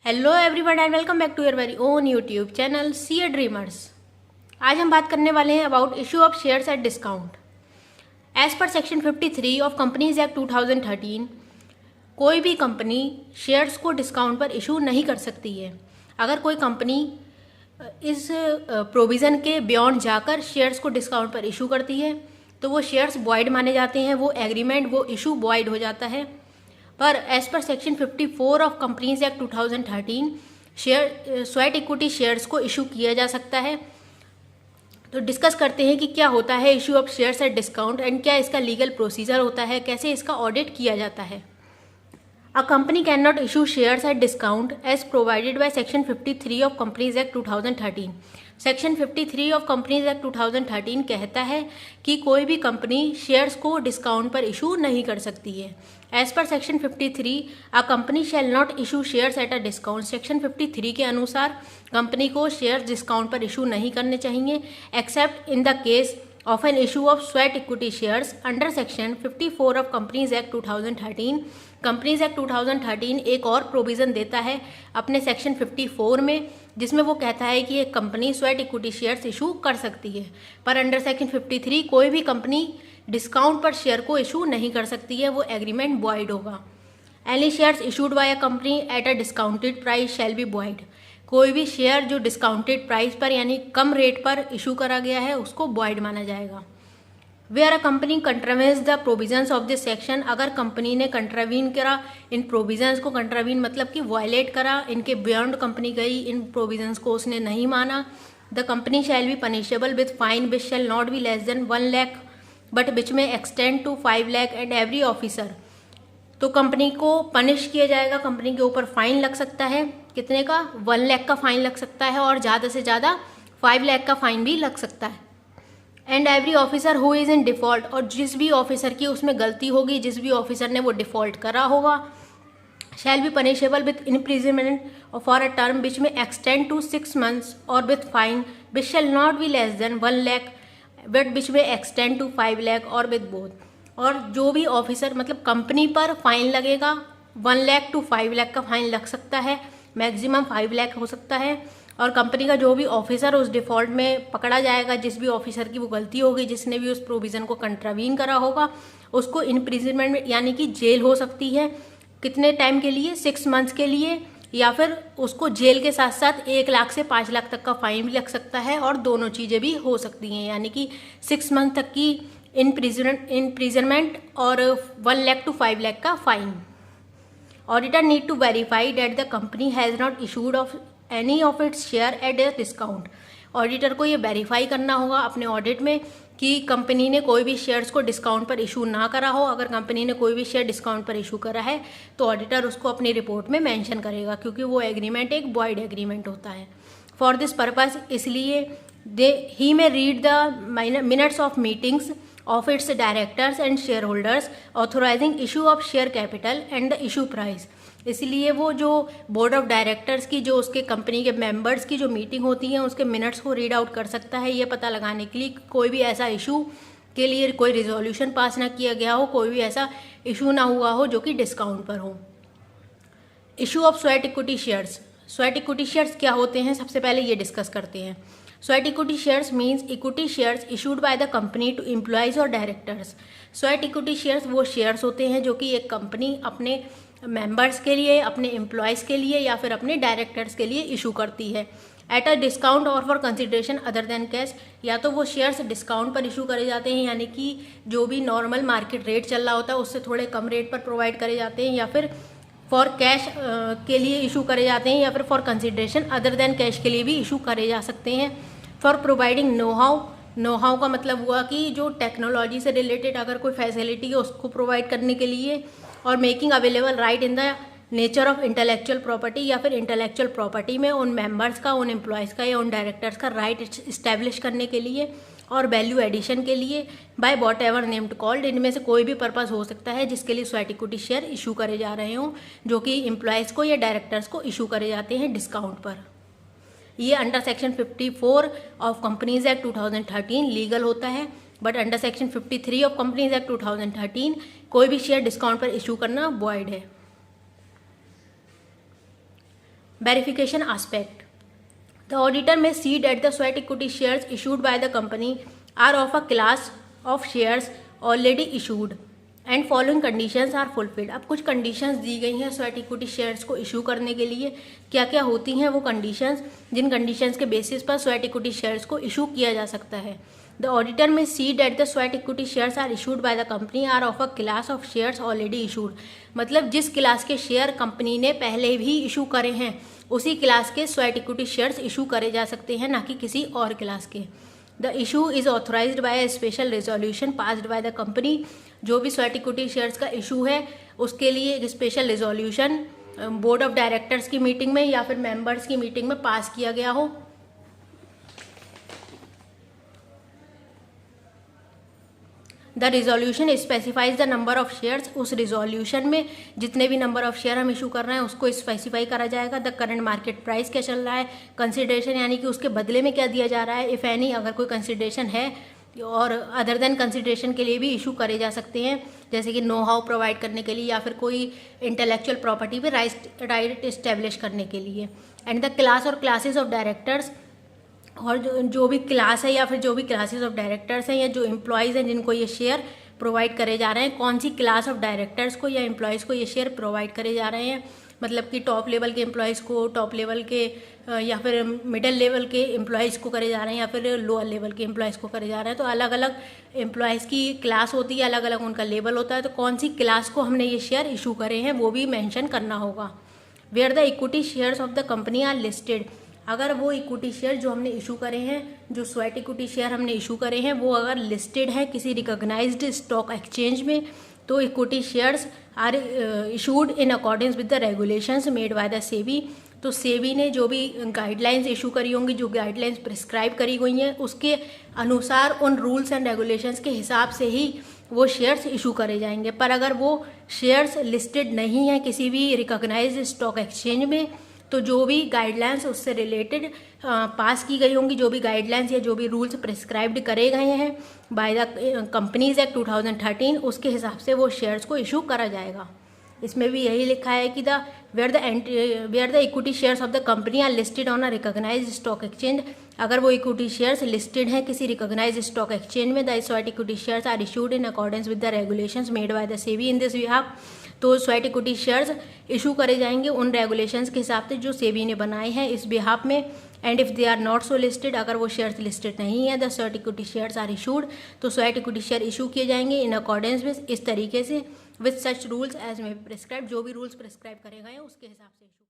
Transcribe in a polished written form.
Hello everyone and welcome back to your very own YouTube channel CA dreamers. आज हम बात करने वाले हैं about issue of shares at discount. As per section 53 of companies act 2013 कोई भी company shares को डिस्काउंट पर इशू नहीं कर सकती है। अगर कोई कंपनी इस प्रोविज़न के बियॉन्ड जाकर शेयर्स को डिस्काउंट पर इशू करती है तो वो शेयर्स वॉइड माने जाते हैं, वो एग्रीमेंट, वो इशू वॉइड हो जाता है। पर as per section 54 of companies act 2013 sweat equity shares को इशू किया जा सकता है। तो डिस्कस करते हैं कि क्या होता है issue of shares at discount and क्या इसका लीगल प्रोसीजर होता है, कैसे इसका ऑडिट किया जाता है। A company can not issue shares at discount as provided by section 53 of companies act 2013। Section 53 of companies act 2013 कहता है कि कोई भी कंपनी शेयर्स को डिस्काउंट पर इशू नहीं कर सकती है। As per section 53 a company shall not issue shares at a discount. Section 53 के अनुसार कंपनी को शेयर्स डिस्काउंट पर इशू नहीं करने चाहिए accept in the case of an issue of sweat equity shares under section 54 of companies act 2013। Companies act 2013 एक और provision देता है अपने सेक्शन 54 में, जिसमें वो कहता है कि एक company sweat equity shares issue कर सकती है। पर अंडर सेक्शन 53 कोई भी कंपनी डिस्काउंट पर शेयर को इशू नहीं कर सकती है, वो एग्रीमेंट वॉइड होगा। Any shares issued bye a company at a discounted price shall be void. कोई भी शेयर जो डिस्काउंटेड प्राइस पर यानी कम रेट पर इशू करा गया है उसको वॉइड माना जाएगा। Where a company contravenes the provisions of this section, अगर कंपनी ने कंट्रावीन करा इन प्रोविजंस को, कंट्रावीन मतलब कि वायलेट करा, इनके बियॉन्ड कंपनी गई, इन प्रोविजंस को उसने नहीं माना, the company shall be punishable with fine which shall not be less than 1 lakh but which may extend to 5 lakh and every officer. तो कंपनी को पनिश किया जाएगा, कंपनी के ऊपर फाइन लग सकता है। कितने का? 1 लाख का फाइन लग सकता है और ज़्यादा से ज़्यादा 5 लाख का फाइन भी लग सकता है। And every officer who is in default, और जिस भी ऑफिसर की उसमें गलती होगी, जिस भी ऑफिसर ने वो डिफ़ॉल्ट करा होगा, शैल be punishable with imprisonment for a term which may extend to 6 months और with fine which shall not be less than 1 lakh but which may extend to 5 lakh और विथ बोथ। और जो भी ऑफिसर मतलब कंपनी पर फाइन लगेगा 1 लाख टू 5 लाख का fine लग सकता है, मैक्सिमम 5 लाख हो सकता है। और कंपनी का जो भी ऑफिसर उस डिफ़ॉल्ट में पकड़ा जाएगा, जिस भी ऑफिसर की वो गलती होगी, जिसने भी उस प्रोविज़न को कंट्रावीन करा होगा, उसको इम्प्रिजनमेंट यानी कि जेल हो सकती है। कितने टाइम के लिए? 6 months के लिए, या फिर उसको जेल के साथ साथ 1 लाख से 5 लाख तक का फाइन भी लग सकता है, और दोनों चीज़ें भी हो सकती हैं, यानी कि 6 months तक की इम्प्रिजनमेंट और 1 लाख टू 5 लाख का fine. Auditor need to verify that the company has not issued of any of its share at a discount. Auditor को ये वेरीफाई करना होगा अपने ऑडिट में कि कंपनी ने कोई भी शेयर्स को डिस्काउंट पर इशू ना करा हो। अगर कंपनी ने कोई भी शेयर डिस्काउंट पर इशू करा है तो ऑडिटर उसको अपनी रिपोर्ट में मेंशन करेगा, क्योंकि वो एग्रीमेंट एक वॉइड एग्रीमेंट होता है। फॉर दिस पर्पस इसलिए ही में read the minutes of meetings of its directors and shareholders authorizing issue of share capital and the issue price। इसलिए वो जो बोर्ड ऑफ डायरेक्टर्स की, जो उसके कंपनी के मेंबर्स की जो मीटिंग होती है, उसके मिनट्स को रीड आउट कर सकता है, ये पता लगाने के लिए कोई भी ऐसा इशू के लिए कोई रिजोल्यूशन पास ना किया गया हो, कोई भी ऐसा इशू ना हुआ हो जो कि डिस्काउंट पर हो। Issue of sweat equity shares. Sweat equity shares क्या होते हैं, सबसे पहले ये डिस्कस करते हैं। Sweat equity shares means equity shares issued by the company to employees और डायरेक्टर्स। स्वेट इक्विटी शेयर्स वो शेयर्स होते हैं जो कि एक कंपनी अपने मेंबर्स के लिए, अपने एम्प्लॉयज़ के लिए या फिर अपने डायरेक्टर्स के लिए इशू करती है एट अ डिस्काउंट और for consideration other than cash. या तो वो शेयर्स डिस्काउंट पर इशू करे जाते हैं, यानी कि जो भी नॉर्मल मार्केट रेट चल रहा होता है उससे थोड़े कम रेट पर प्रोवाइड करे जाते हैं, या फिर फॉर कैश के लिए इशू करे जाते हैं, या फिर for consideration other than cash के लिए भी इशू करे जा सकते हैं। फॉर प्रोवाइडिंग नो हाउ का मतलब हुआ कि जो टेक्नोलॉजी से रिलेटेड अगर कोई फैसिलिटी है उसको प्रोवाइड करने के लिए, और making available right in the nature of intellectual property, या फिर इंटेलेक्चुअल प्रॉपर्टी में उन मेंबर्स का, उन एम्प्लॉयज़ का या उन डायरेक्टर्स का राइट इस्टेब्लिश करने के लिए, और वैल्यू एडिशन के लिए by what ever named called. इनमें से कोई भी पर्पस हो सकता है जिसके लिए स्वेट इक्विटी शेयर इशू करे जा रहे हों, जो कि एम्प्लॉयज़ को या डायरेक्टर्स को इशू करे जाते हैं डिस्काउंट पर। ये under section 54 of companies act 2013 legal होता है, but under section 53 of companies act 2013 कोई भी शेयर डिस्काउंट पर इशू करना वॉइड है। Verification aspect. The auditor may see that the sweat equity shares issued by the company are of a class of shares already issued and following conditions are fulfilled. अब कुछ conditions दी गई हैं sweat equity shares को issue करने के लिए। क्या क्या होती हैं वो कंडीशंस, जिन कंडीशंस के बेसिस पर स्वेट इक्विटी शेयर्स को इशू किया जा सकता है। The auditor may see date the sweat equity shares are issued by the company are of a class of shares already issued. मतलब जिस क्लास के शेयर कंपनी ने पहले भी इशू करे हैं उसी क्लास के स्वेट इक्विटी शेयर्स इशू करे जा सकते हैं, ना कि किसी और क्लास के। The issue is authorized by a special resolution passed by the company. जो भी स्वेट इक्विटी शेयर्स का इशू है उसके लिए एक special resolution board of directors की मीटिंग में या फिर मेंबर्स की मीटिंग में पास किया गया हो। The resolution specifies the number of shares. उस रिजोल्यूशन में जितने भी नंबर ऑफ शेयर हम इशू कर रहे हैं उसको स्पेसिफाई करा जाएगा। द करंट मार्केट प्राइस क्या चल रहा है, कंसिडरेशन यानी कि उसके बदले में क्या दिया जा रहा है, इफ़ एनी, अगर कोई कंसिडरेशन है, और अदर देन कंसिडरेशन के लिए भी इशू करे जा सकते हैं, जैसे कि नो हाउ प्रोवाइड करने के लिए या फिर कोई इंटेलेक्चुअल प्रॉपर्टी पे राइट इस्टेब्लिश करने के लिए। एंड द क्लास और क्लासेस ऑफ डायरेक्टर्स, और जो भी क्लास है या फिर जो भी क्लासेस ऑफ डायरेक्टर्स हैं या जो एम्प्लॉयज़ हैं जिनको ये शेयर प्रोवाइड करे जा रहे हैं, कौन सी क्लास ऑफ डायरेक्टर्स को या एम्प्लॉयज़ को ये शेयर प्रोवाइड करे जा रहे हैं। मतलब कि टॉप लेवल के एम्प्लॉयज़ को, टॉप लेवल के या फिर मिडिल लेवल के एम्प्लॉयज़ को करे जा रहे हैं या फिर लोअर लेवल के एम्प्लॉयज़ को करे जा रहे हैं। तो अलग अलग एम्प्लॉयज़ की क्लास होती है, अलग अलग उनका लेवल होता है। तो कौन सी क्लास को हमने ये शेयर इशू करे हैं वो भी मेंशन करना होगा। Where the equity shares of the company are listed. अगर वो इक्विटी शेयर जो हमने इशू करे हैं, जो स्वेट इक्विटी शेयर हमने इशू करे हैं, वो अगर लिस्टेड है किसी रिकॉग्नाइज्ड स्टॉक एक्सचेंज में, तो equity shares are issued in accordance with the regulations made by the SEBI. तो सेबी ने जो भी गाइडलाइंस इशू करी होंगी, जो गाइडलाइंस प्रिस्क्राइब करी गई हैं, उसके अनुसार उन रूल्स एंड रेगुलेशंस के हिसाब से ही वो शेयर्स इशू करे जाएंगे। पर अगर वो शेयर्स लिस्टेड नहीं है किसी भी रिकॉग्नाइज्ड स्टॉक एक्सचेंज में, तो जो भी गाइडलाइंस उससे रिलेटेड पास की गई होंगी, जो भी गाइडलाइंस या जो भी रूल्स प्रिस्क्राइब्ड करे गए हैं बाय द कंपनीज एक्ट 2013, उसके हिसाब से वो शेयर्स को इशू करा जाएगा। इसमें भी यही लिखा है कि where the equity shares of the company are listed on a recognized stock exchange. अगर वो इक्विटी शेयर्स लिस्टेड हैं किसी रिकॉग्नाइज्ड स्टॉक एक्सचेंज में, the sweat equity shares are issued in accordance with the regulations made by the SEBI in this behalf. तो sweat equity shares issue करे जाएंगे उन regulations के हिसाब से जो सेबी ने बनाए हैं इस बिहाफ में। And if they are not so listed, अगर वो शेयर्स लिस्टेड नहीं है, the sweat equity shares are issued, तो स्वेट इक्विटी शेयर इशू किए जाएंगे इन अकॉर्डेंस विद, इस तरीके से, विद सच रूल्स एज में प्रिस्क्राइब, जो भी रूल्स प्रिस्क्राइब करे गए हैं उसके हिसाब से इशू।